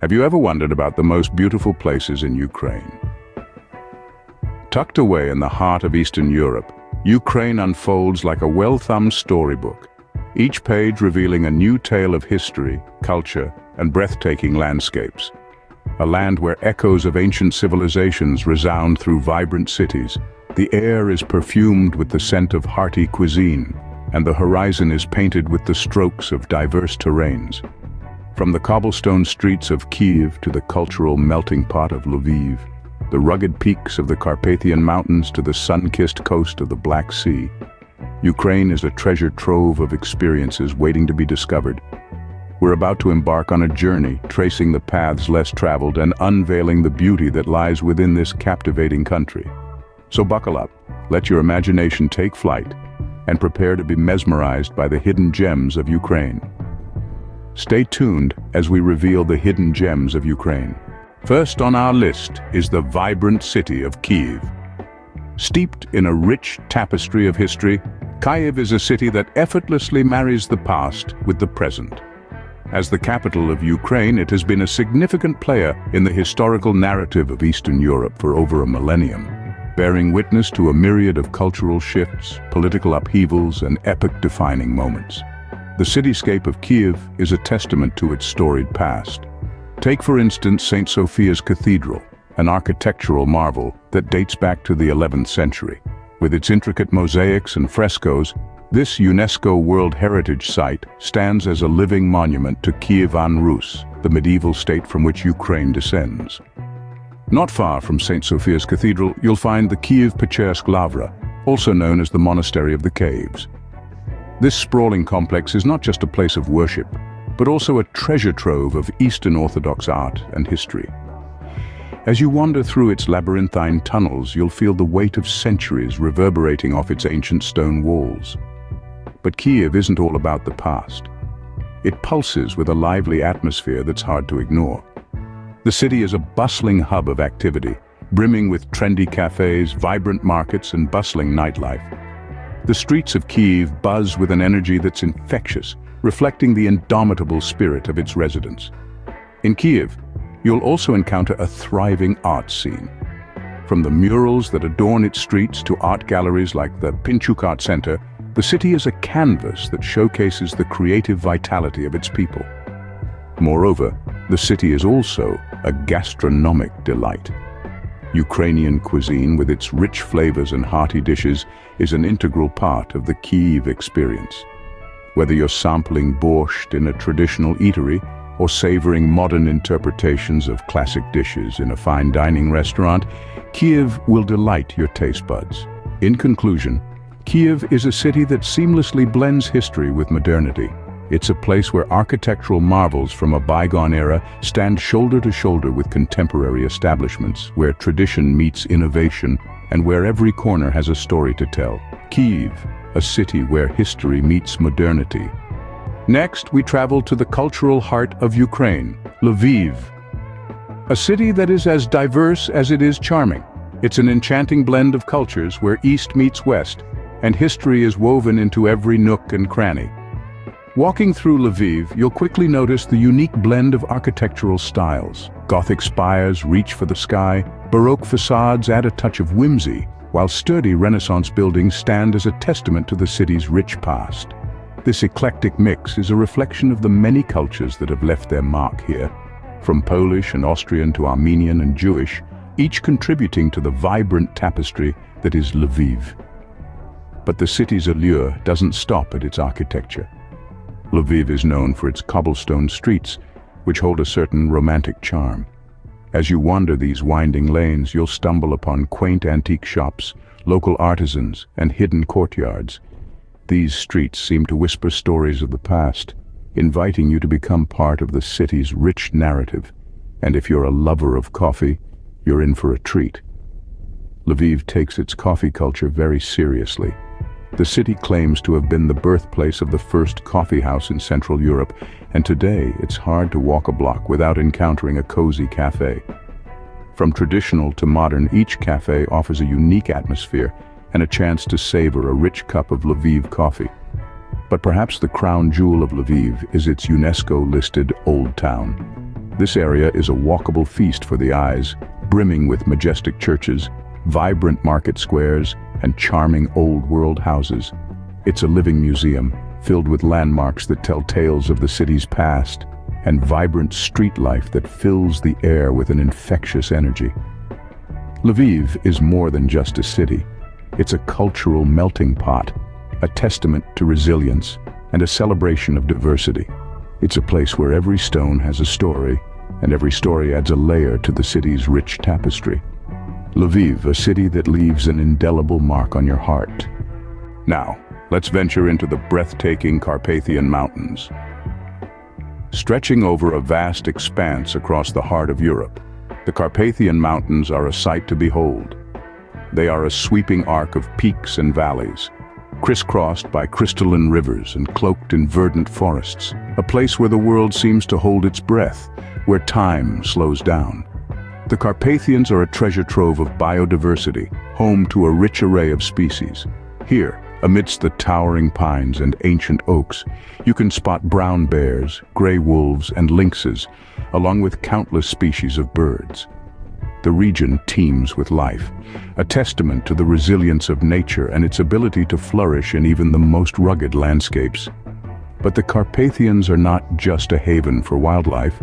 Have you ever wondered about the most beautiful places in Ukraine? Tucked away in the heart of Eastern Europe, Ukraine unfolds like a well-thumbed storybook, each page revealing a new tale of history, culture, and breathtaking landscapes. A land where echoes of ancient civilizations resound through vibrant cities. The air is perfumed with the scent of hearty cuisine, and the horizon is painted with the strokes of diverse terrains. From the cobblestone streets of Kyiv to the cultural melting pot of Lviv, the rugged peaks of the Carpathian Mountains to the sun-kissed coast of the Black Sea, Ukraine is a treasure trove of experiences waiting to be discovered. We're about to embark on a journey, tracing the paths less traveled and unveiling the beauty that lies within this captivating country. So buckle up, let your imagination take flight, and prepare to be mesmerized by the hidden gems of Ukraine. Stay tuned as we reveal the hidden gems of Ukraine. First on our list is the vibrant city of Kyiv. Steeped in a rich tapestry of history, Kyiv is a city that effortlessly marries the past with the present. As the capital of Ukraine, it has been a significant player in the historical narrative of Eastern Europe for over a millennium, bearing witness to a myriad of cultural shifts, political upheavals, and epoch-defining moments. The cityscape of Kyiv is a testament to its storied past. Take, for instance, St. Sophia's Cathedral, an architectural marvel that dates back to the 11th century. With its intricate mosaics and frescoes, this UNESCO World Heritage Site stands as a living monument to Kievan Rus, the medieval state from which Ukraine descends. Not far from St. Sophia's Cathedral, you'll find the Kyiv-Pechersk Lavra, also known as the Monastery of the Caves. This sprawling complex is not just a place of worship, but also a treasure trove of Eastern Orthodox art and history. As you wander through its labyrinthine tunnels, you'll feel the weight of centuries reverberating off its ancient stone walls. But Kyiv isn't all about the past. It pulses with a lively atmosphere that's hard to ignore. The city is a bustling hub of activity, brimming with trendy cafes, vibrant markets, and bustling nightlife. The streets of Kyiv buzz with an energy that's infectious, reflecting the indomitable spirit of its residents. In Kyiv, you'll also encounter a thriving art scene. From the murals that adorn its streets to art galleries like the Pinchuk Art Center, the city is a canvas that showcases the creative vitality of its people. Moreover, the city is also a gastronomic delight. Ukrainian cuisine, with its rich flavors and hearty dishes, is an integral part of the Kyiv experience. Whether you're sampling borscht in a traditional eatery or savoring modern interpretations of classic dishes in a fine dining restaurant, Kyiv will delight your taste buds. In conclusion, Kyiv is a city that seamlessly blends history with modernity. It's a place where architectural marvels from a bygone era stand shoulder to shoulder with contemporary establishments, where tradition meets innovation, and where every corner has a story to tell. Kyiv, a city where history meets modernity. Next, we travel to the cultural heart of Ukraine, Lviv. A city that is as diverse as it is charming. It's an enchanting blend of cultures where East meets West, and history is woven into every nook and cranny. Walking through Lviv, you'll quickly notice the unique blend of architectural styles. Gothic spires reach for the sky, Baroque facades add a touch of whimsy, while sturdy Renaissance buildings stand as a testament to the city's rich past. This eclectic mix is a reflection of the many cultures that have left their mark here, from Polish and Austrian to Armenian and Jewish, each contributing to the vibrant tapestry that is Lviv. But the city's allure doesn't stop at its architecture. Lviv is known for its cobblestone streets, which hold a certain romantic charm. As you wander these winding lanes, you'll stumble upon quaint antique shops, local artisans, and hidden courtyards. These streets seem to whisper stories of the past, inviting you to become part of the city's rich narrative. And if you're a lover of coffee, you're in for a treat. Lviv takes its coffee culture very seriously. The city claims to have been the birthplace of the first coffee house in Central Europe, and today it's hard to walk a block without encountering a cozy cafe. From traditional to modern, each cafe offers a unique atmosphere and a chance to savor a rich cup of Lviv coffee. But perhaps the crown jewel of Lviv is its UNESCO-listed Old Town. This area is a walkable feast for the eyes, brimming with majestic churches, vibrant market squares, and charming old-world houses. It's a living museum, filled with landmarks that tell tales of the city's past, and vibrant street life that fills the air with an infectious energy. Lviv is more than just a city. It's a cultural melting pot, a testament to resilience, and a celebration of diversity. It's a place where every stone has a story, and every story adds a layer to the city's rich tapestry. Lviv, a city that leaves an indelible mark on your heart. Now, let's venture into the breathtaking Carpathian Mountains. Stretching over a vast expanse across the heart of Europe, the Carpathian Mountains are a sight to behold. They are a sweeping arc of peaks and valleys, crisscrossed by crystalline rivers and cloaked in verdant forests, a place where the world seems to hold its breath, where time slows down. The Carpathians are a treasure trove of biodiversity, home to a rich array of species. Here, amidst the towering pines and ancient oaks, you can spot brown bears, gray wolves, and lynxes, along with countless species of birds. The region teems with life, a testament to the resilience of nature and its ability to flourish in even the most rugged landscapes. But the Carpathians are not just a haven for wildlife.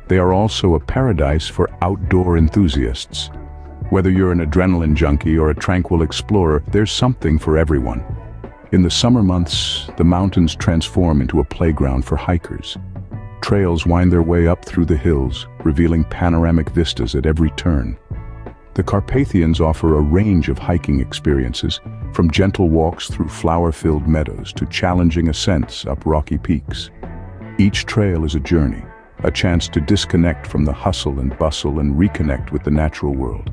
They are also a paradise for outdoor enthusiasts. Whether you're an adrenaline junkie or a tranquil explorer, there's something for everyone. In the summer months, the mountains transform into a playground for hikers. Trails wind their way up through the hills, revealing panoramic vistas at every turn. The Carpathians offer a range of hiking experiences, from gentle walks through flower-filled meadows to challenging ascents up rocky peaks. Each trail is a journey, a chance to disconnect from the hustle and bustle and reconnect with the natural world.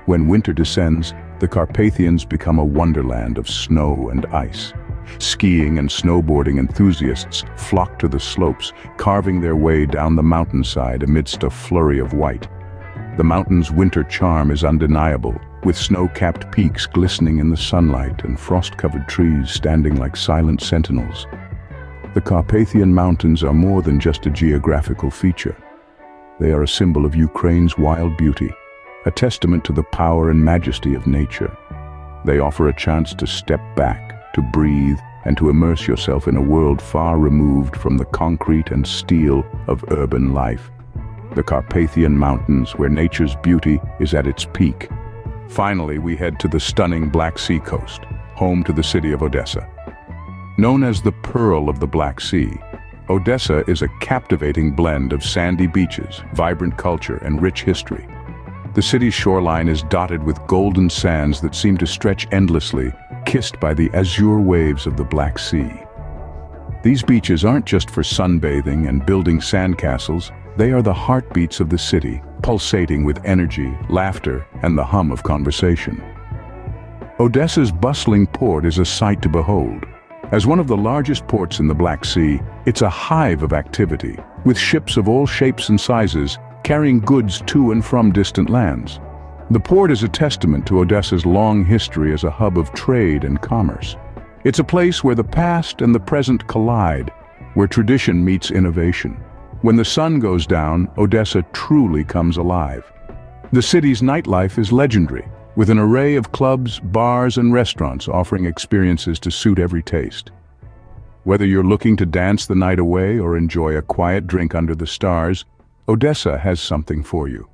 When winter descends, the Carpathians become a wonderland of snow and ice. Skiing and snowboarding enthusiasts flock to the slopes, carving their way down the mountainside amidst a flurry of white. The mountain's winter charm is undeniable, with snow-capped peaks glistening in the sunlight and frost-covered trees standing like silent sentinels. The Carpathian Mountains are more than just a geographical feature. They are a symbol of Ukraine's wild beauty, a testament to the power and majesty of nature. They offer a chance to step back, to breathe, and to immerse yourself in a world far removed from the concrete and steel of urban life. The Carpathian Mountains, where nature's beauty is at its peak. Finally, we head to the stunning Black Sea coast, home to the city of Odessa. Known as the Pearl of the Black Sea, Odessa is a captivating blend of sandy beaches, vibrant culture, and rich history. The city's shoreline is dotted with golden sands that seem to stretch endlessly, kissed by the azure waves of the Black Sea. These beaches aren't just for sunbathing and building sandcastles, they are the heartbeats of the city, pulsating with energy, laughter, and the hum of conversation. Odessa's bustling port is a sight to behold. As one of the largest ports in the Black Sea, it's a hive of activity, with ships of all shapes and sizes carrying goods to and from distant lands. The port is a testament to Odessa's long history as a hub of trade and commerce. It's a place where the past and the present collide, where tradition meets innovation. When the sun goes down, Odessa truly comes alive. The city's nightlife is legendary, with an array of clubs, bars, and restaurants offering experiences to suit every taste. Whether you're looking to dance the night away or enjoy a quiet drink under the stars, Odessa has something for you.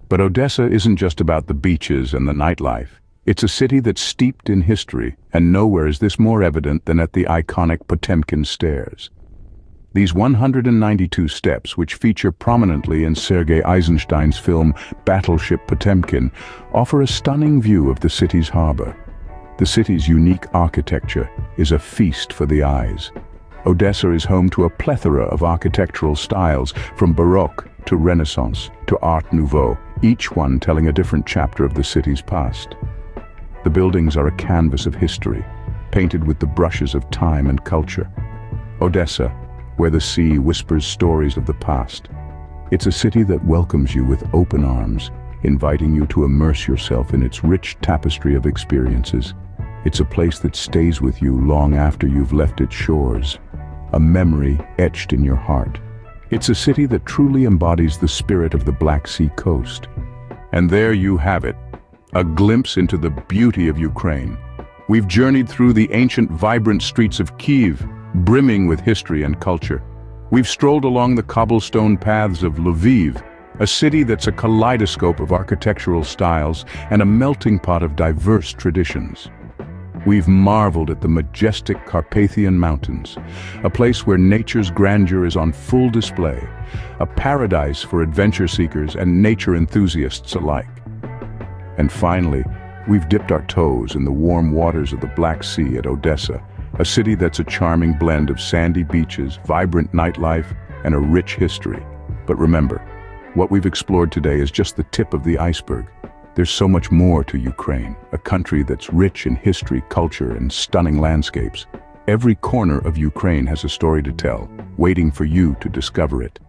But Odessa isn't just about the beaches and the nightlife. It's a city that's steeped in history, and nowhere is this more evident than at the iconic Potemkin Stairs. These 192 steps, which feature prominently in Sergei Eisenstein's film Battleship Potemkin, offer a stunning view of the city's harbor. The city's unique architecture is a feast for the eyes. Odessa is home to a plethora of architectural styles, from Baroque to Renaissance to Art Nouveau, each one telling a different chapter of the city's past. The buildings are a canvas of history, painted with the brushes of time and culture. Odessa, where the sea whispers stories of the past. It's a city that welcomes you with open arms, inviting you to immerse yourself in its rich tapestry of experiences. It's a place that stays with you long after you've left its shores, a memory etched in your heart. It's a city that truly embodies the spirit of the Black Sea coast. And there you have it, a glimpse into the beauty of Ukraine. We've journeyed through the ancient, vibrant streets of Kyiv, brimming with history and culture. We've strolled along the cobblestone paths of Lviv, a city that's a kaleidoscope of architectural styles and a melting pot of diverse traditions. We've marveled at the majestic Carpathian Mountains, a place where nature's grandeur is on full display, a paradise for adventure seekers and nature enthusiasts alike. And finally, we've dipped our toes in the warm waters of the Black Sea at Odessa, a city that's a charming blend of sandy beaches, vibrant nightlife, and a rich history. But remember, what we've explored today is just the tip of the iceberg. There's so much more to Ukraine, a country that's rich in history, culture, and stunning landscapes. Every corner of Ukraine has a story to tell, waiting for you to discover it.